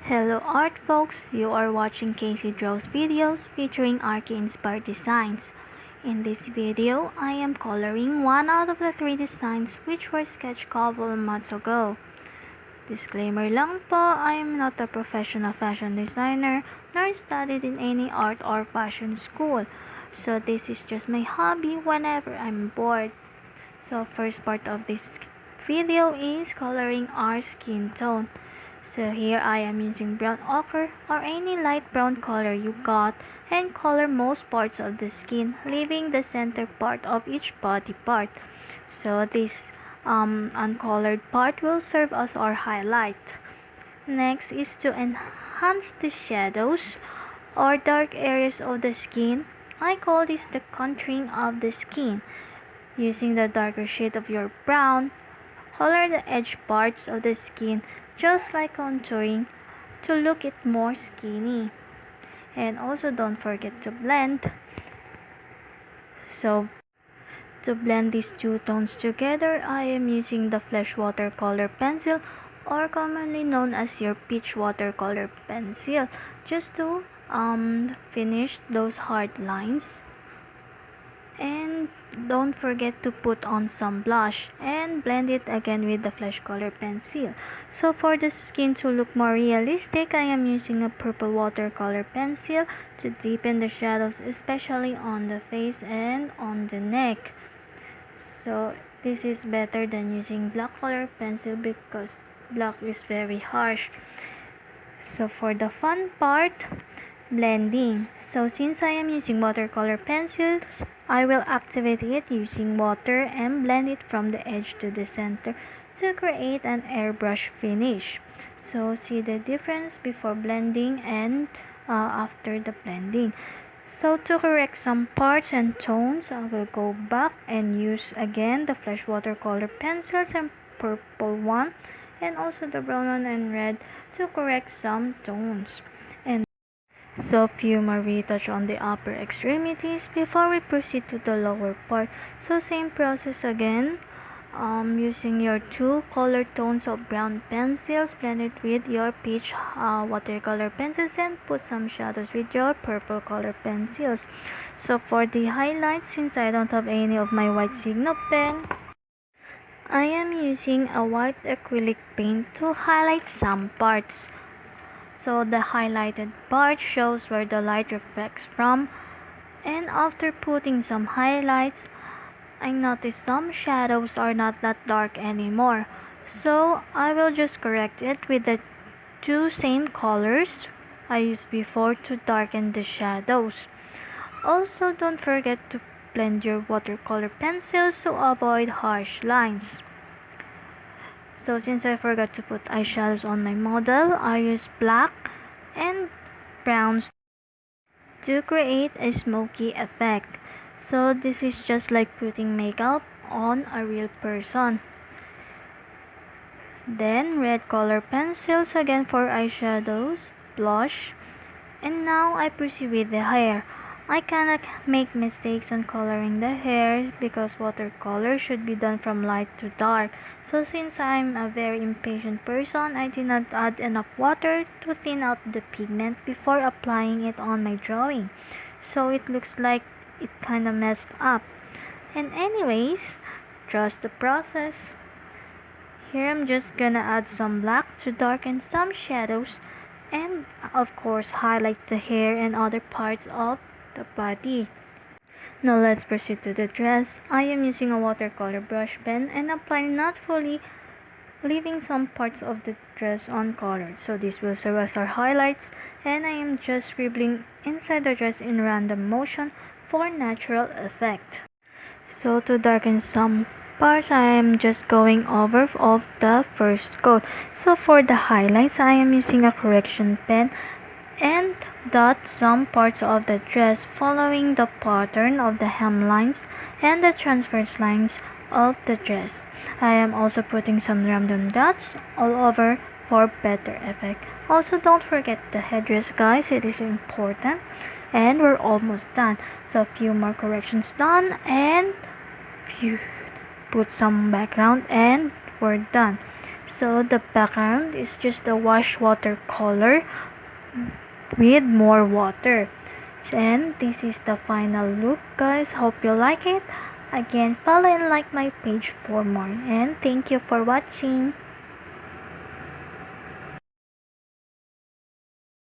Hello art folks, you are watching Kissy Draws videos featuring Archi inspired designs. In this video, I am coloring one out of the 3 designs which were sketched couple months ago. Disclaimer lang po, I am not a professional fashion designer nor studied in any art or fashion school. So this is just my hobby whenever I'm bored. So first part of this video is coloring our skin tone. So here I am using brown ochre or any light brown color you got and color most parts of the skin, leaving the center part of each body part. So this uncolored part will serve as our highlight. Next is to enhance the shadows or dark areas of the skin. I call this the contouring of the skin. Using the darker shade of your brown, color the edge parts of the skin just like contouring to look it more skinny. And also don't forget to blend. So to blend these two tones together, I am using the Flesh watercolor pencil or commonly known as your peach watercolor pencil just to finish those hard lines. And don't forget to put on some blush and blend it again with the Flesh color pencil. So for the skin to look more realistic, I am using a purple watercolor pencil to deepen the shadows, especially on the face and on the neck. So this is better than using black color pencil because black is very harsh. So for the fun part, blending. So since I am using watercolor pencils, I will activate it using water and blend it from the edge to the center to create an airbrush finish. So see the difference before blending and after the blending. So to correct some parts and tones, I will go back and use again the Flesh watercolor pencils and purple one and also the brown one and red to correct some tones. And so few more retouch on the upper extremities before we proceed to the lower part. So same process again. Using your two color tones of brown pencils, blend it with your peach watercolor pencils and put some shadows with your purple color pencils. So for the highlights, since I don't have any of my white Signo pen, I am using a white acrylic paint to highlight some parts. So the highlighted part shows where the light reflects from, and after putting some highlights, I noticed some shadows are not that dark anymore. So I will just correct it with the two same colors I used before to darken the shadows. Also don't forget to blend your watercolor pencils to avoid harsh lines. So since I forgot to put eyeshadows on my model, I use black and browns to create a smoky effect. So this is just like putting makeup on a real person. Then red color pencils again for eyeshadows, blush, and now I proceed with the hair. I cannot make mistakes on coloring the hair because watercolor should be done from light to dark. So since I'm a very impatient person, I did not add enough water to thin out the pigment before applying it on my drawing. So it looks like it kinda messed up. And anyways, trust the process. Here I'm just gonna add some black to darken some shadows and of course highlight the hair and other parts of the body. Now let's proceed to the dress. I am using a watercolor brush pen and applying not fully, leaving some parts of the dress uncolored. So this will serve as our highlights, and I am just scribbling inside the dress in random motion for natural effect. So to darken some parts, I am just going over of the first coat. So for the highlights, I am using a correction pen and dot some parts of the dress following the pattern of the hemlines and the transverse lines of the dress. I am also putting some random dots all over for better effect. Also don't forget the headdress, guys, it is important. And we're almost done. So a few more corrections done and put some background and we're done. So the background is just a wash watercolor with more water. And this is the final look, guys. Hope you like it. Again, follow and like my page for more. And thank you for watching.